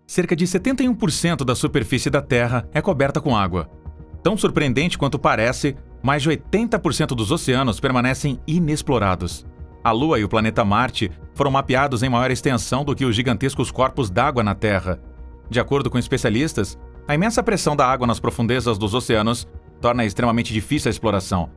Cerca de 71% da superfície da Terra é coberta com água. Tão surpreendente quanto parece, mais de 80% dos oceanos permanecem inexplorados. A Lua e o planeta Marte foram mapeados em maior extensão do que os gigantescos corpos d'água na Terra. De acordo com especialistas, a imensa pressão da água nas profundezas dos oceanos torna extremamente difícil a exploração.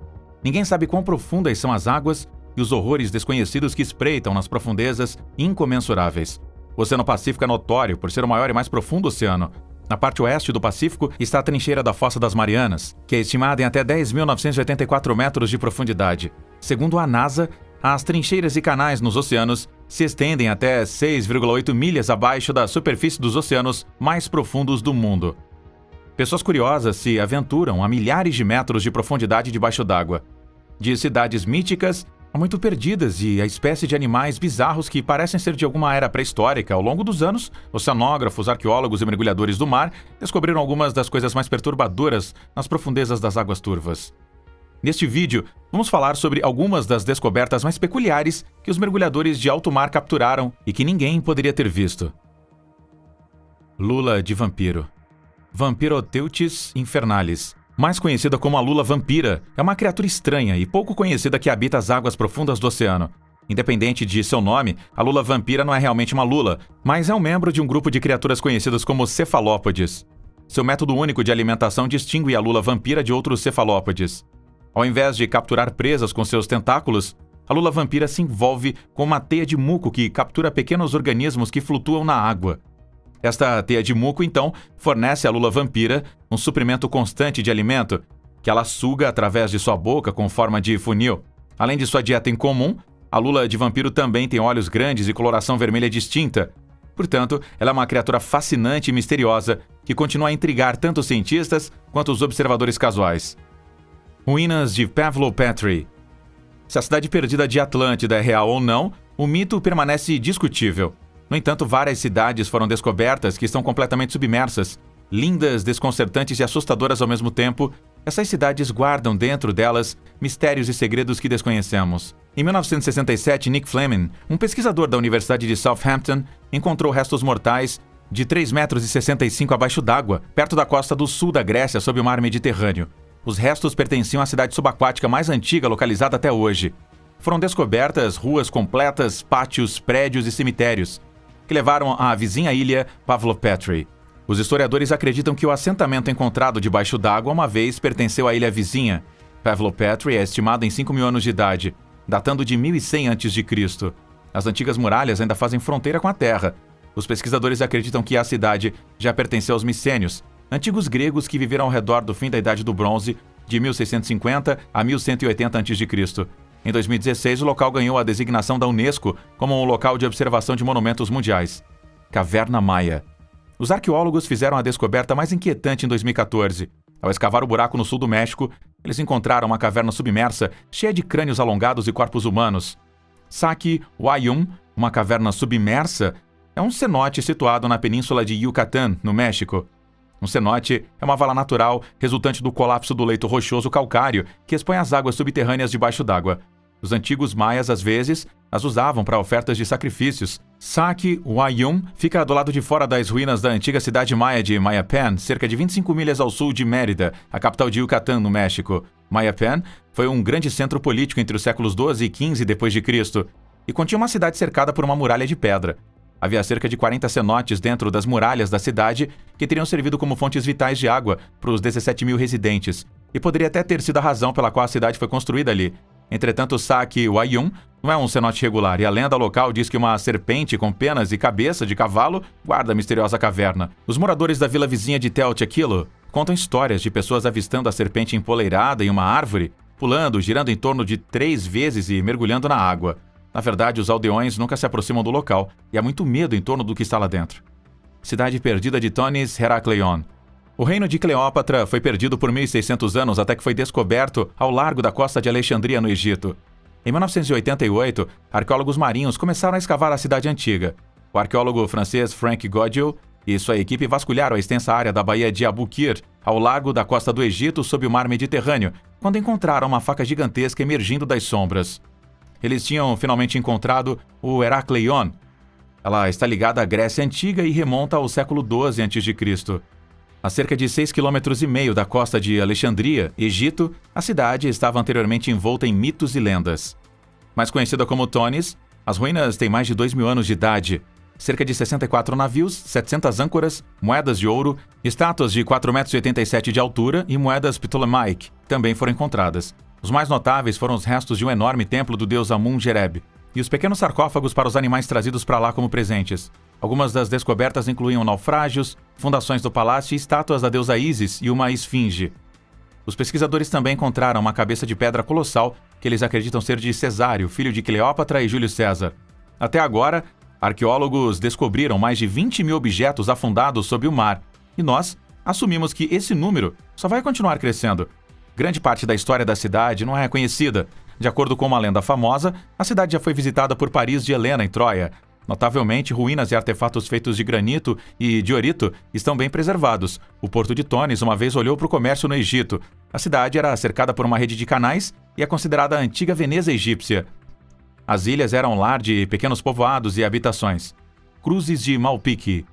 Ninguém sabe quão profundas são as águas e os horrores desconhecidos que espreitam nas profundezas incomensuráveis. O Oceano Pacífico é notório por ser o maior e mais profundo oceano. Na parte oeste do Pacífico está a trincheira da Fossa das Marianas, que é estimada em até 10.984 metros de profundidade. Segundo a NASA, as trincheiras e canais nos oceanos se estendem até 6,8 milhas abaixo da superfície dos oceanos mais profundos do mundo. Pessoas curiosas se aventuram a milhares de metros de profundidade debaixo d'água. De cidades míticas a muito perdidas e a espécie de animais bizarros que parecem ser de alguma era pré-histórica. Ao longo dos anos, oceanógrafos, arqueólogos e mergulhadores do mar descobriram algumas das coisas mais perturbadoras nas profundezas das águas turvas. Neste vídeo, vamos falar sobre algumas das descobertas mais peculiares que os mergulhadores de alto mar capturaram e que ninguém poderia ter visto. Lula de vampiro. Vampiroteuthis infernalis, mais conhecida como a lula vampira, é uma criatura estranha e pouco conhecida que habita as águas profundas do oceano. Independente de seu nome, a lula vampira não é realmente uma lula, mas é um membro de um grupo de criaturas conhecidas como cefalópodes. Seu método único de alimentação distingue a lula vampira de outros cefalópodes. Ao invés de capturar presas com seus tentáculos, a lula vampira se envolve com uma teia de muco que captura pequenos organismos que flutuam na água. Esta teia de muco, então, fornece à lula vampira um suprimento constante de alimento, que ela suga através de sua boca com forma de funil. Além de sua dieta incomum, a lula de vampiro também tem olhos grandes e coloração vermelha distinta. Portanto, ela é uma criatura fascinante e misteriosa que continua a intrigar tanto os cientistas quanto os observadores casuais. Ruínas de Pavlopetri. Se a cidade perdida de Atlântida é real ou não, o mito permanece discutível. No entanto, várias cidades foram descobertas que estão completamente submersas. Lindas, desconcertantes e assustadoras ao mesmo tempo, essas cidades guardam dentro delas mistérios e segredos que desconhecemos. Em 1967, Nick Fleming, um pesquisador da Universidade de Southampton, encontrou restos mortais de 3,65 metros abaixo d'água, perto da costa do sul da Grécia, sob o mar Mediterrâneo. Os restos pertenciam à cidade subaquática mais antiga localizada até hoje. Foram descobertas ruas completas, pátios, prédios e cemitérios, que levaram à vizinha ilha Pavlopetri. Os historiadores acreditam que o assentamento encontrado debaixo d'água uma vez pertenceu à ilha vizinha. Pavlopetri é estimado em 5.000 anos de idade, datando de 1100 a.C. As antigas muralhas ainda fazem fronteira com a terra. Os pesquisadores acreditam que a cidade já pertenceu aos micênios, antigos gregos que viveram ao redor do fim da Idade do Bronze, de 1650 a 1180 a.C. Em 2016, o local ganhou a designação da Unesco como um local de observação de monumentos mundiais. Caverna Maia. Os arqueólogos fizeram a descoberta mais inquietante em 2014. Ao escavar o buraco no sul do México, eles encontraram uma caverna submersa cheia de crânios alongados e corpos humanos. Saque Wayum, uma caverna submersa, é um cenote situado na península de Yucatán, no México. Um cenote é uma vala natural resultante do colapso do leito rochoso calcário que expõe as águas subterrâneas debaixo d'água. Os antigos maias, às vezes, as usavam para ofertas de sacrifícios. Saque Wayum fica do lado de fora das ruínas da antiga cidade maia de Mayapan, cerca de 25 milhas ao sul de Mérida, a capital de Yucatán, no México. Mayapan foi um grande centro político entre os séculos 12 e 15 d.C. e continha uma cidade cercada por uma muralha de pedra. Havia cerca de 40 cenotes dentro das muralhas da cidade que teriam servido como fontes vitais de água para os 17.000 residentes, e poderia até ter sido a razão pela qual a cidade foi construída ali. Entretanto, o Saque Wayum não é um cenote regular, e a lenda local diz que uma serpente com penas e cabeça de cavalo guarda a misteriosa caverna. Os moradores da vila vizinha de Teotihuacán contam histórias de pessoas avistando a serpente empoleirada em uma árvore, pulando, girando em torno de 3 vezes e mergulhando na água. Na verdade, os aldeões nunca se aproximam do local, e há muito medo em torno do que está lá dentro. Cidade perdida de Thonis Herakleion. O reino de Cleópatra foi perdido por 1.600 anos até que foi descoberto ao largo da costa de Alexandria, no Egito. Em 1988, arqueólogos marinhos começaram a escavar a cidade antiga. O arqueólogo francês Frank Godil e sua equipe vasculharam a extensa área da Baía de Abukir, ao largo da costa do Egito, sob o mar Mediterrâneo, quando encontraram uma faca gigantesca emergindo das sombras. Eles tinham finalmente encontrado o Herakleion. Ela está ligada à Grécia Antiga e remonta ao século XII a.C. A cerca de 6,5 km da costa de Alexandria, Egito, a cidade estava anteriormente envolta em mitos e lendas. Mais conhecida como Tonis, as ruínas têm mais de 2.000 anos de idade. Cerca de 64 navios, 700 âncoras, moedas de ouro, estátuas de 4,87 metros de altura e moedas Ptolemaic também foram encontradas. Os mais notáveis foram os restos de um enorme templo do deus Amun-Gereb e os pequenos sarcófagos para os animais trazidos para lá como presentes. Algumas das descobertas incluíam naufrágios, fundações do palácio e estátuas da deusa Ísis e uma esfinge. Os pesquisadores também encontraram uma cabeça de pedra colossal que eles acreditam ser de Cesário, filho de Cleópatra e Júlio César. Até agora, arqueólogos descobriram mais de 20.000 objetos afundados sob o mar, e nós assumimos que esse número só vai continuar crescendo. Grande parte da história da cidade não é conhecida. De acordo com uma lenda famosa, a cidade já foi visitada por Paris de Helena em Troia. Notavelmente, ruínas e artefatos feitos de granito e diorito estão bem preservados. O porto de Tonis uma vez olhou para o comércio no Egito. A cidade era cercada por uma rede de canais e é considerada a antiga Veneza egípcia. As ilhas eram lar de pequenos povoados e habitações. Cruzes de Malpique.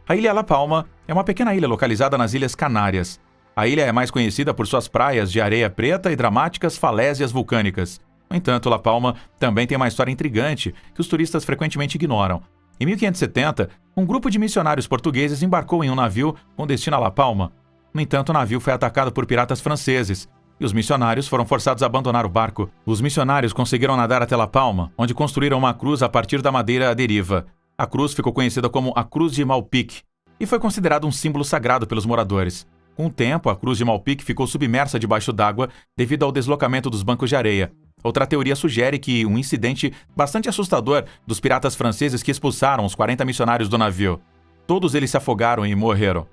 A Ilha La Palma é uma pequena ilha localizada nas Ilhas Canárias. A ilha é mais conhecida por suas praias de areia preta e dramáticas falésias vulcânicas. No entanto, La Palma também tem uma história intrigante que os turistas frequentemente ignoram. Em 1570, um grupo de missionários portugueses embarcou em um navio com destino a La Palma. No entanto, o navio foi atacado por piratas franceses e os missionários foram forçados a abandonar o barco. Os missionários conseguiram nadar até La Palma, onde construíram uma cruz a partir da madeira à deriva. A cruz ficou conhecida como a Cruz de Malpique e foi considerada um símbolo sagrado pelos moradores. Com o tempo, a Cruz de Malpique ficou submersa debaixo d'água devido ao deslocamento dos bancos de areia. Outra teoria sugere que um incidente bastante assustador dos piratas franceses que expulsaram os 40 missionários do navio. Todos eles se afogaram e morreram.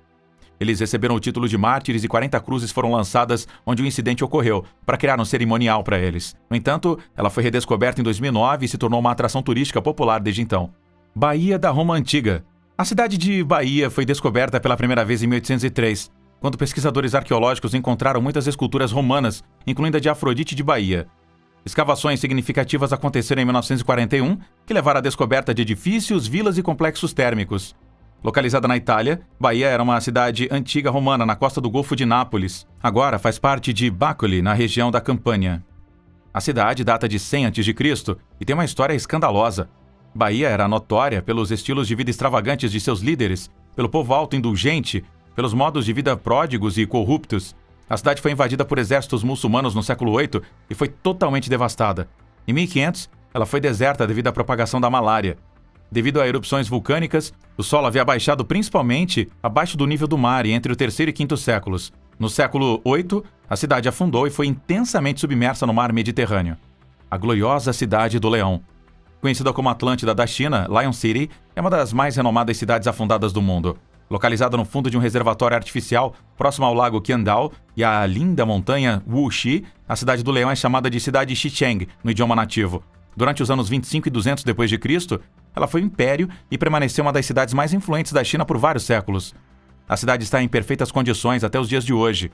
Eles receberam o título de mártires e 40 cruzes foram lançadas onde o incidente ocorreu, para criar um cerimonial para eles. No entanto, ela foi redescoberta em 2009 e se tornou uma atração turística popular desde então. Baía da Roma Antiga. A cidade de Baía foi descoberta pela primeira vez em 1803, quando pesquisadores arqueológicos encontraram muitas esculturas romanas, incluindo a de Afrodite de Baía. Escavações significativas aconteceram em 1941, que levaram à descoberta de edifícios, vilas e complexos térmicos. Localizada na Itália, Baía era uma cidade antiga romana na costa do Golfo de Nápoles. Agora faz parte de Bacoli, na região da Campânia. A cidade data de 100 a.C. e tem uma história escandalosa. Baía era notória pelos estilos de vida extravagantes de seus líderes, pelo povo autoindulgente, pelos modos de vida pródigos e corruptos. A cidade foi invadida por exércitos muçulmanos no século VIII e foi totalmente devastada. Em 1500, ela foi deserta devido à propagação da malária. Devido a erupções vulcânicas, o solo havia baixado principalmente abaixo do nível do mar entre o terceiro e quinto séculos. No século VIII, a cidade afundou e foi intensamente submersa no mar Mediterrâneo. A gloriosa cidade do Leão. Conhecida como Atlântida da China, Lion City é uma das mais renomadas cidades afundadas do mundo. Localizada no fundo de um reservatório artificial próximo ao lago Qiandao e à linda montanha Wuxi, a cidade do Leão é chamada de cidade Xicheng, no idioma nativo. Durante os anos 25 e 200 d.C., ela foi um império e permaneceu uma das cidades mais influentes da China por vários séculos. A cidade está em perfeitas condições até os dias de hoje.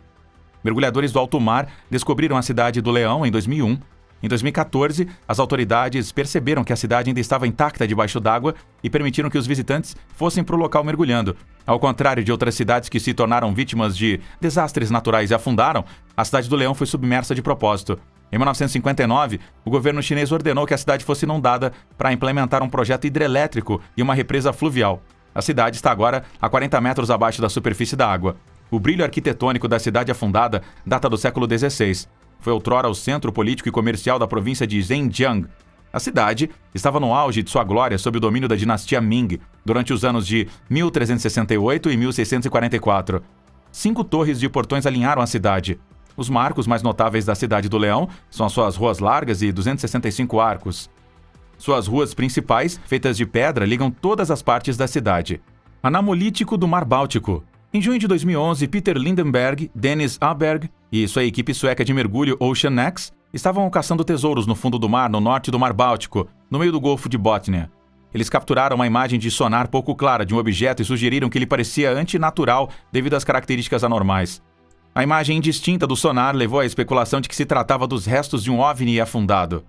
Mergulhadores do alto mar descobriram a cidade do Leão em 2001. Em 2014, as autoridades perceberam que a cidade ainda estava intacta debaixo d'água e permitiram que os visitantes fossem para o local mergulhando. Ao contrário de outras cidades que se tornaram vítimas de desastres naturais e afundaram, a cidade do Leão foi submersa de propósito. Em 1959, o governo chinês ordenou que a cidade fosse inundada para implementar um projeto hidrelétrico e uma represa fluvial. A cidade está agora a 40 metros abaixo da superfície da água. O brilho arquitetônico da cidade afundada data do século XVI. Foi outrora o centro político e comercial da província de Zhenjiang. A cidade estava no auge de sua glória sob o domínio da dinastia Ming, durante os anos de 1368 e 1644. 5 torres de portões alinharam a cidade. Os marcos mais notáveis da cidade do Leão são as suas ruas largas e 265 arcos. Suas ruas principais, feitas de pedra, ligam todas as partes da cidade. Anamolítico do Mar Báltico. Em junho de 2011, Peter Lindenberg, Dennis Aberg e sua equipe sueca de mergulho OceanX estavam caçando tesouros no fundo do mar no norte do Mar Báltico, no meio do Golfo de Botnia. Eles capturaram uma imagem de sonar pouco clara de um objeto e sugeriram que ele parecia antinatural devido às características anormais. A imagem indistinta do sonar levou à especulação de que se tratava dos restos de um OVNI afundado.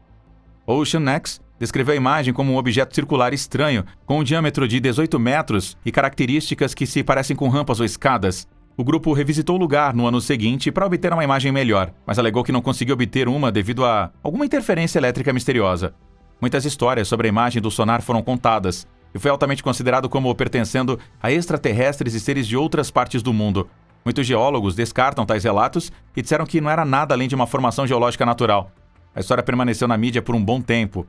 OceanX descreveu a imagem como um objeto circular estranho, com um diâmetro de 18 metros e características que se parecem com rampas ou escadas. O grupo revisitou o lugar no ano seguinte para obter uma imagem melhor, mas alegou que não conseguiu obter uma devido a alguma interferência elétrica misteriosa. Muitas histórias sobre a imagem do sonar foram contadas, e foi altamente considerado como pertencendo a extraterrestres e seres de outras partes do mundo. Muitos geólogos descartam tais relatos e disseram que não era nada além de uma formação geológica natural. A história permaneceu na mídia por um bom tempo.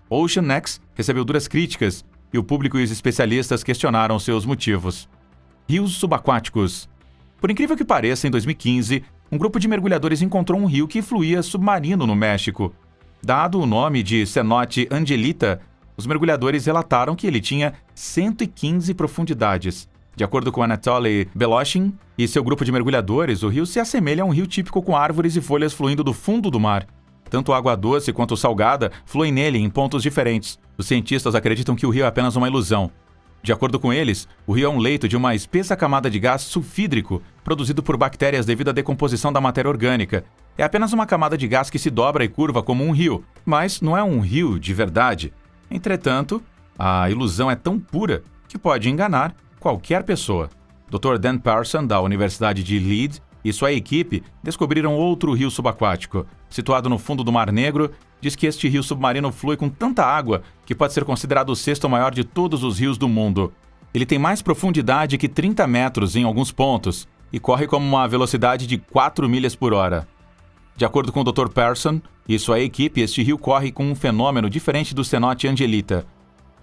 Ocean X recebeu duras críticas e o público e os especialistas questionaram seus motivos. Rios subaquáticos. Por incrível que pareça, em 2015, um grupo de mergulhadores encontrou um rio que fluía submarino no México. Dado o nome de cenote Angelita, os mergulhadores relataram que ele tinha 115 profundidades. De acordo com Anatoly Beloshin e seu grupo de mergulhadores, o rio se assemelha a um rio típico com árvores e folhas fluindo do fundo do mar. Tanto a água doce quanto salgada fluem nele em pontos diferentes. Os cientistas acreditam que o rio é apenas uma ilusão. De acordo com eles, o rio é um leito de uma espessa camada de gás sulfídrico produzido por bactérias devido à decomposição da matéria orgânica. É apenas uma camada de gás que se dobra e curva como um rio, mas não é um rio de verdade. Entretanto, a ilusão é tão pura que pode enganar qualquer pessoa. Dr. Dan Parson, da Universidade de Leeds, e sua equipe descobriram outro rio subaquático. Situado no fundo do Mar Negro, diz que este rio submarino flui com tanta água que pode ser considerado o sexto maior de todos os rios do mundo. Ele tem mais profundidade que 30 metros em alguns pontos e corre com uma velocidade de 4 milhas por hora. De acordo com o Dr. Parson e sua equipe, este rio corre com um fenômeno diferente do cenote Angelita,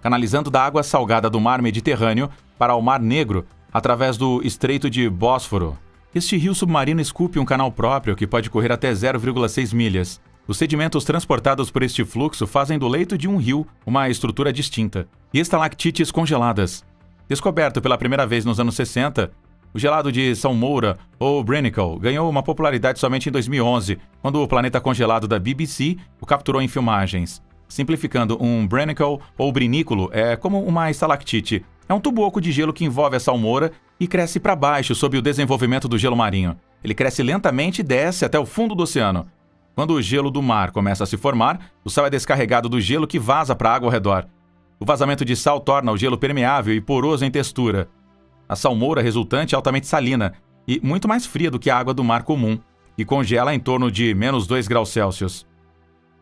canalizando da água salgada do mar Mediterrâneo para o Mar Negro através do Estreito de Bósforo. Este rio submarino esculpe um canal próprio que pode correr até 0,6 milhas. Os sedimentos transportados por este fluxo fazem do leito de um rio uma estrutura distinta. E estalactites congeladas. Descoberto pela primeira vez nos anos 60, o gelado de Salmoura, ou Brinicle, ganhou uma popularidade somente em 2011, quando o planeta congelado da BBC o capturou em filmagens. Simplificando, um Brinicle ou brinículo é como uma estalactite. É um tubo oco de gelo que envolve a salmoura e cresce para baixo sob o desenvolvimento do gelo marinho. Ele cresce lentamente e desce até o fundo do oceano. Quando o gelo do mar começa a se formar, o sal é descarregado do gelo que vaza para a água ao redor. O vazamento de sal torna o gelo permeável e poroso em textura. A salmoura resultante é altamente salina e muito mais fria do que a água do mar comum e congela em torno de menos 2 graus Celsius.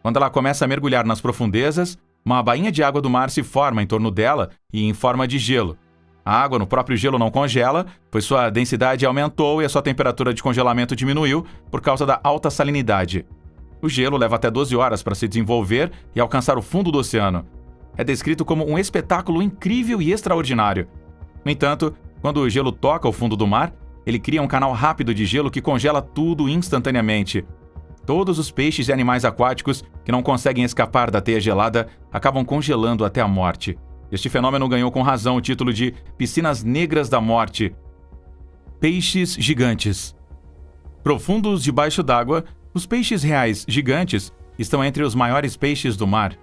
Quando ela começa a mergulhar nas profundezas, uma bainha de água do mar se forma em torno dela e em forma de gelo. A água no próprio gelo não congela, pois sua densidade aumentou e a sua temperatura de congelamento diminuiu por causa da alta salinidade. O gelo leva até 12 horas para se desenvolver e alcançar o fundo do oceano. É descrito como um espetáculo incrível e extraordinário. No entanto, quando o gelo toca o fundo do mar, ele cria um canal rápido de gelo que congela tudo instantaneamente. Todos os peixes e animais aquáticos que não conseguem escapar da teia gelada acabam congelando até a morte. Este fenômeno ganhou com razão o título de Piscinas Negras da Morte. Peixes gigantes. Profundos debaixo d'água, os peixes reais gigantes estão entre os maiores peixes do mar.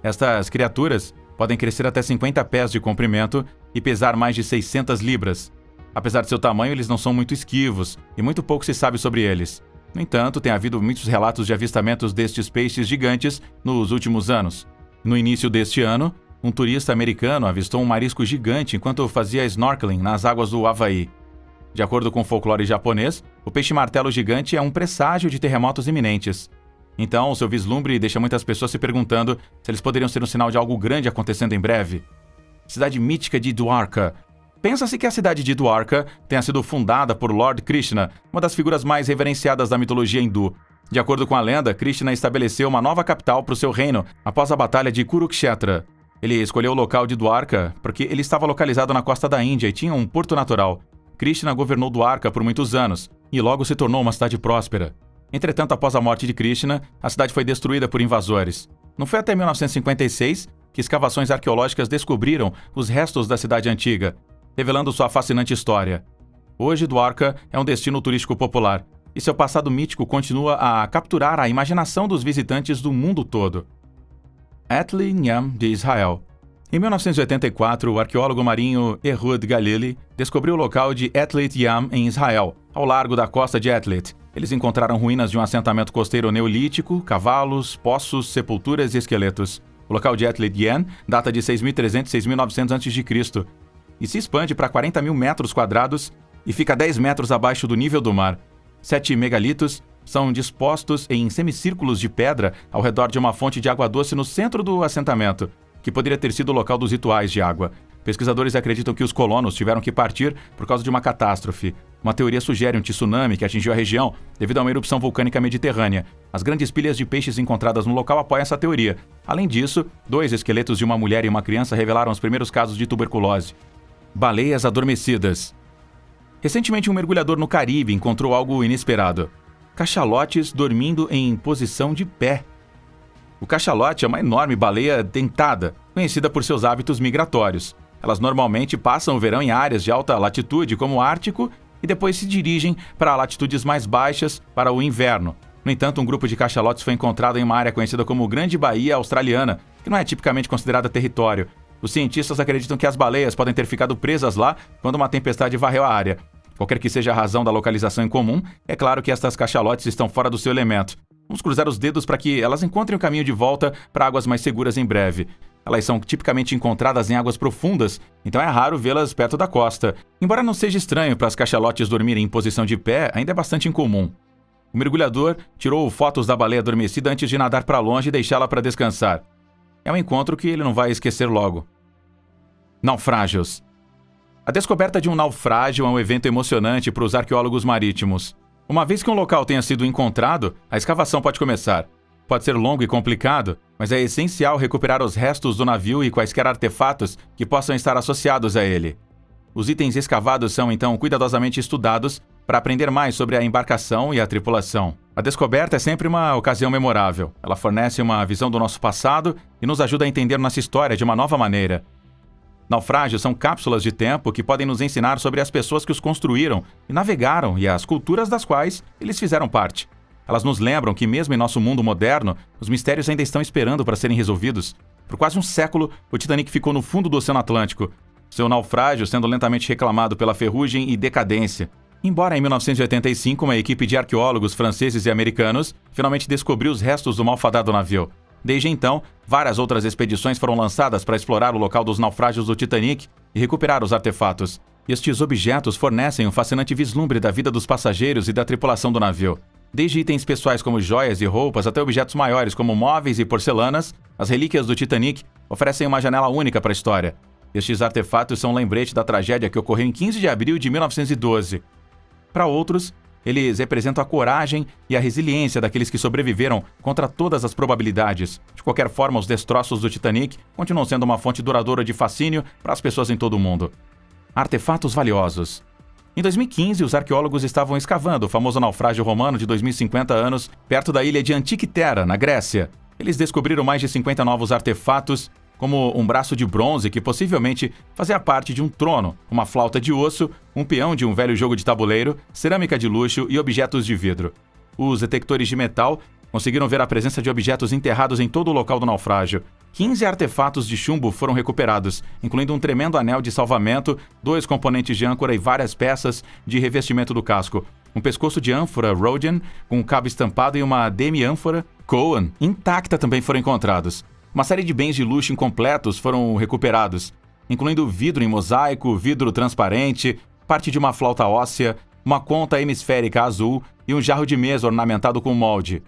Estas criaturas podem crescer até 50 pés de comprimento e pesar mais de 600 libras. Apesar de seu tamanho, eles não são muito esquivos e muito pouco se sabe sobre eles. No entanto, tem havido muitos relatos de avistamentos destes peixes gigantes nos últimos anos. No início deste ano, um turista americano avistou um marisco gigante enquanto fazia snorkeling nas águas do Havaí. De acordo com o folclore japonês, o peixe-martelo gigante é um presságio de terremotos iminentes. Então, o seu vislumbre deixa muitas pessoas se perguntando se eles poderiam ser um sinal de algo grande acontecendo em breve. Cidade mítica de Dwarka. Pensa-se que a cidade de Dwarka tenha sido fundada por Lord Krishna, uma das figuras mais reverenciadas da mitologia hindu. De acordo com a lenda, Krishna estabeleceu uma nova capital para o seu reino após a batalha de Kurukshetra. Ele escolheu o local de Dwarka porque ele estava localizado na costa da Índia e tinha um porto natural. Krishna governou Dwarka por muitos anos e logo se tornou uma cidade próspera. Entretanto, após a morte de Krishna, a cidade foi destruída por invasores. Não foi até 1956 que escavações arqueológicas descobriram os restos da cidade antiga, revelando sua fascinante história. Hoje, Dwarka é um destino turístico popular, e seu passado mítico continua a capturar a imaginação dos visitantes do mundo todo. Atli Yam, de Israel. Em 1984, o arqueólogo marinho Ehud Galili descobriu o local de Atlit Yam, em Israel, ao largo da costa de Atlit. Eles encontraram ruínas de um assentamento costeiro neolítico, cavalos, poços, sepulturas e esqueletos. O local de Etled-Yen data de 6.300 e 6.900 a.C. e se expande para 40 mil metros quadrados e fica 10 metros abaixo do nível do mar. 7 megalitos são dispostos em semicírculos de pedra ao redor de uma fonte de água doce no centro do assentamento, que poderia ter sido o local dos rituais de água. Pesquisadores acreditam que os colonos tiveram que partir por causa de uma catástrofe. Uma teoria sugere um tsunami que atingiu a região devido a uma erupção vulcânica mediterrânea. As grandes pilhas de peixes encontradas no local apoiam essa teoria. Além disso, 2 esqueletos de uma mulher e uma criança revelaram os primeiros casos de tuberculose. Baleias adormecidas. Recentemente, um mergulhador no Caribe encontrou algo inesperado: cachalotes dormindo em posição de pé. O cachalote é uma enorme baleia dentada, conhecida por seus hábitos migratórios. Elas normalmente passam o verão em áreas de alta latitude, como o Ártico, e depois se dirigem para latitudes mais baixas para o inverno. No entanto, um grupo de cachalotes foi encontrado em uma área conhecida como Grande Baía Australiana, que não é tipicamente considerada território. Os cientistas acreditam que as baleias podem ter ficado presas lá quando uma tempestade varreu a área. Qualquer que seja a razão da localização em comum, é claro que estas cachalotes estão fora do seu elemento. Vamos cruzar os dedos para que elas encontrem o caminho de volta para águas mais seguras em breve. Elas são tipicamente encontradas em águas profundas, então é raro vê-las perto da costa. Embora não seja estranho para as cachalotes dormirem em posição de pé, ainda é bastante incomum. O mergulhador tirou fotos da baleia adormecida antes de nadar para longe e deixá-la para descansar. É um encontro que ele não vai esquecer logo. Naufrágios. A descoberta de um naufrágio é um evento emocionante para os arqueólogos marítimos. Uma vez que um local tenha sido encontrado, a escavação pode começar. Pode ser longo e complicado, mas é essencial recuperar os restos do navio e quaisquer artefatos que possam estar associados a ele. Os itens escavados são então cuidadosamente estudados para aprender mais sobre a embarcação e a tripulação. A descoberta é sempre uma ocasião memorável. Ela fornece uma visão do nosso passado e nos ajuda a entender nossa história de uma nova maneira. Naufrágios são cápsulas de tempo que podem nos ensinar sobre as pessoas que os construíram e navegaram e as culturas das quais eles fizeram parte. Elas nos lembram que, mesmo em nosso mundo moderno, os mistérios ainda estão esperando para serem resolvidos. Por quase um século, o Titanic ficou no fundo do Oceano Atlântico, seu naufrágio sendo lentamente reclamado pela ferrugem e decadência. Embora em 1985 uma equipe de arqueólogos franceses e americanos finalmente descobriu os restos do malfadado navio. Desde então, várias outras expedições foram lançadas para explorar o local dos naufrágios do Titanic e recuperar os artefatos. Estes objetos fornecem um fascinante vislumbre da vida dos passageiros e da tripulação do navio. Desde itens pessoais como joias e roupas até objetos maiores como móveis e porcelanas, as relíquias do Titanic oferecem uma janela única para a história. Estes artefatos são um lembrete da tragédia que ocorreu em 15 de abril de 1912. Para outros, eles representam a coragem e a resiliência daqueles que sobreviveram contra todas as probabilidades. De qualquer forma, os destroços do Titanic continuam sendo uma fonte duradoura de fascínio para as pessoas em todo o mundo. Artefatos valiosos. Em 2015, os arqueólogos estavam escavando o famoso naufrágio romano de 2050 anos perto da ilha de Antikythera, na Grécia. Eles descobriram mais de 50 novos artefatos, como um braço de bronze que possivelmente fazia parte de um trono, uma flauta de osso, um peão de um velho jogo de tabuleiro, cerâmica de luxo e objetos de vidro. Os detectores de metal conseguiram ver a presença de objetos enterrados em todo o local do naufrágio. 15 artefatos de chumbo foram recuperados, incluindo um tremendo anel de salvamento, 2 componentes de âncora e várias peças de revestimento do casco. Um pescoço de ânfora Rhodian, com um cabo estampado e uma demi-ânfora Coan intacta também foram encontrados. Uma série de bens de luxo incompletos foram recuperados, incluindo vidro em mosaico, vidro transparente, parte de uma flauta óssea, uma conta hemisférica azul e um jarro de mesa ornamentado com molde.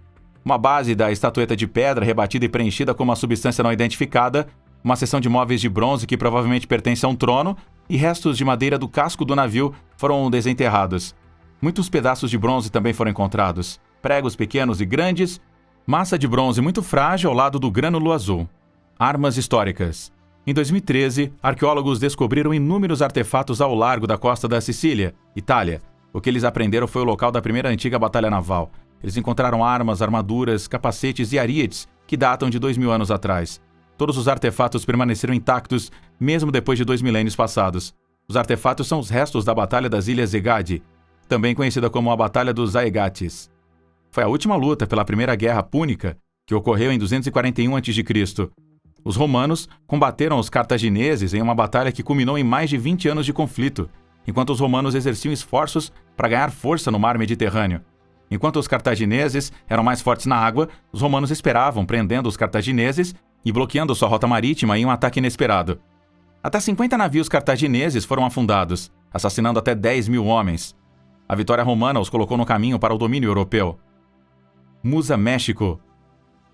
Uma base da estatueta de pedra rebatida e preenchida com uma substância não identificada, uma seção de móveis de bronze que provavelmente pertence a um trono e restos de madeira do casco do navio foram desenterrados. Muitos pedaços de bronze também foram encontrados, pregos pequenos e grandes, massa de bronze muito frágil ao lado do grânulo azul. Armas históricas. Em 2013, arqueólogos descobriram inúmeros artefatos ao largo da costa da Sicília, Itália. O que eles aprenderam foi o local da primeira antiga batalha naval. Eles encontraram armas, armaduras, capacetes e arietes que datam de 2000 anos atrás. Todos os artefatos permaneceram intactos, mesmo depois de 2 milênios passados. Os artefatos são os restos da Batalha das Ilhas Egadi, também conhecida como a Batalha dos Aegates. Foi a última luta pela Primeira Guerra Púnica, que ocorreu em 241 a.C. Os romanos combateram os cartagineses em uma batalha que culminou em mais de 20 anos de conflito, enquanto os romanos exerciam esforços para ganhar força no mar Mediterrâneo. Enquanto os cartagineses eram mais fortes na água, os romanos esperavam, prendendo os cartagineses e bloqueando sua rota marítima em um ataque inesperado. Até 50 navios cartagineses foram afundados, assassinando até 10.000 homens. A vitória romana os colocou no caminho para o domínio europeu. Musa México.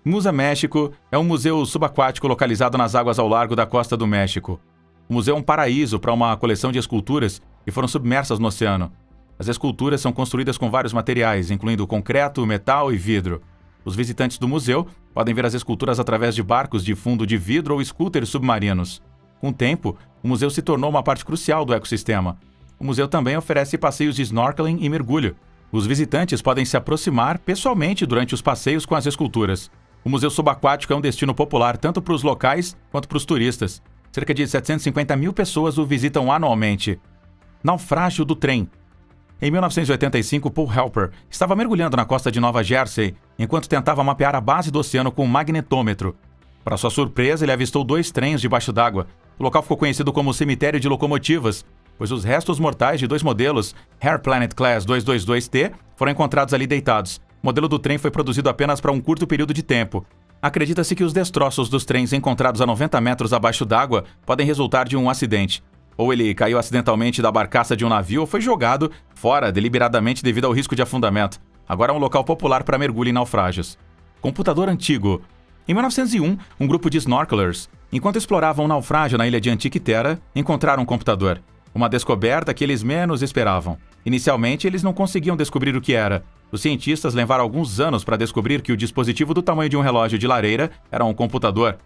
Musa México é um museu subaquático localizado nas águas ao largo da costa do México. O museu é um paraíso para uma coleção de esculturas que foram submersas no oceano. As esculturas são construídas com vários materiais, incluindo concreto, metal e vidro. Os visitantes do museu podem ver as esculturas através de barcos de fundo de vidro ou scooters submarinos. Com o tempo, o museu se tornou uma parte crucial do ecossistema. O museu também oferece passeios de snorkeling e mergulho. Os visitantes podem se aproximar pessoalmente durante os passeios com as esculturas. O Museu Subaquático é um destino popular tanto para os locais quanto para os turistas. Cerca de 750.000 pessoas o visitam anualmente. Naufrágio do trem. Em 1985, Paul Helper estava mergulhando na costa de Nova Jersey enquanto tentava mapear a base do oceano com um magnetômetro. Para sua surpresa, ele avistou 2 trens debaixo d'água. O local ficou conhecido como Cemitério de Locomotivas, pois os restos mortais de 2 modelos, Air Planet Class 222T, foram encontrados ali deitados. O modelo do trem foi produzido apenas para um curto período de tempo. Acredita-se que os destroços dos trens encontrados a 90 metros abaixo d'água podem resultar de um acidente. Ou ele caiu acidentalmente da barcaça de um navio ou foi jogado fora deliberadamente devido ao risco de afundamento. Agora é um local popular para mergulho em naufrágios. Computador antigo. Em 1901, um grupo de snorkelers, enquanto exploravam um naufrágio na ilha de Antiquitera, encontraram um computador. Uma descoberta que eles menos esperavam. Inicialmente, eles não conseguiam descobrir o que era. Os cientistas levaram alguns anos para descobrir que o dispositivo do tamanho de um relógio de lareira era um computador.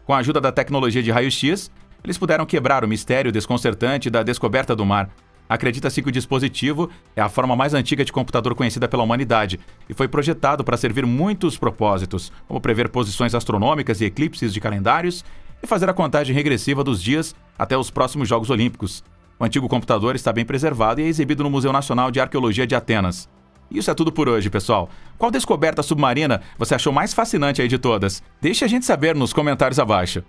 Com a ajuda da tecnologia de raio-x, eles puderam quebrar o mistério desconcertante da descoberta do mar. Acredita-se que o dispositivo é a forma mais antiga de computador conhecida pela humanidade e foi projetado para servir muitos propósitos, como prever posições astronômicas e eclipses de calendários e fazer a contagem regressiva dos dias até os próximos Jogos Olímpicos. O antigo computador está bem preservado e é exibido no Museu Nacional de Arqueologia de Atenas. Isso é tudo por hoje, pessoal. Qual descoberta submarina você achou mais fascinante aí de todas? Deixe a gente saber nos comentários abaixo.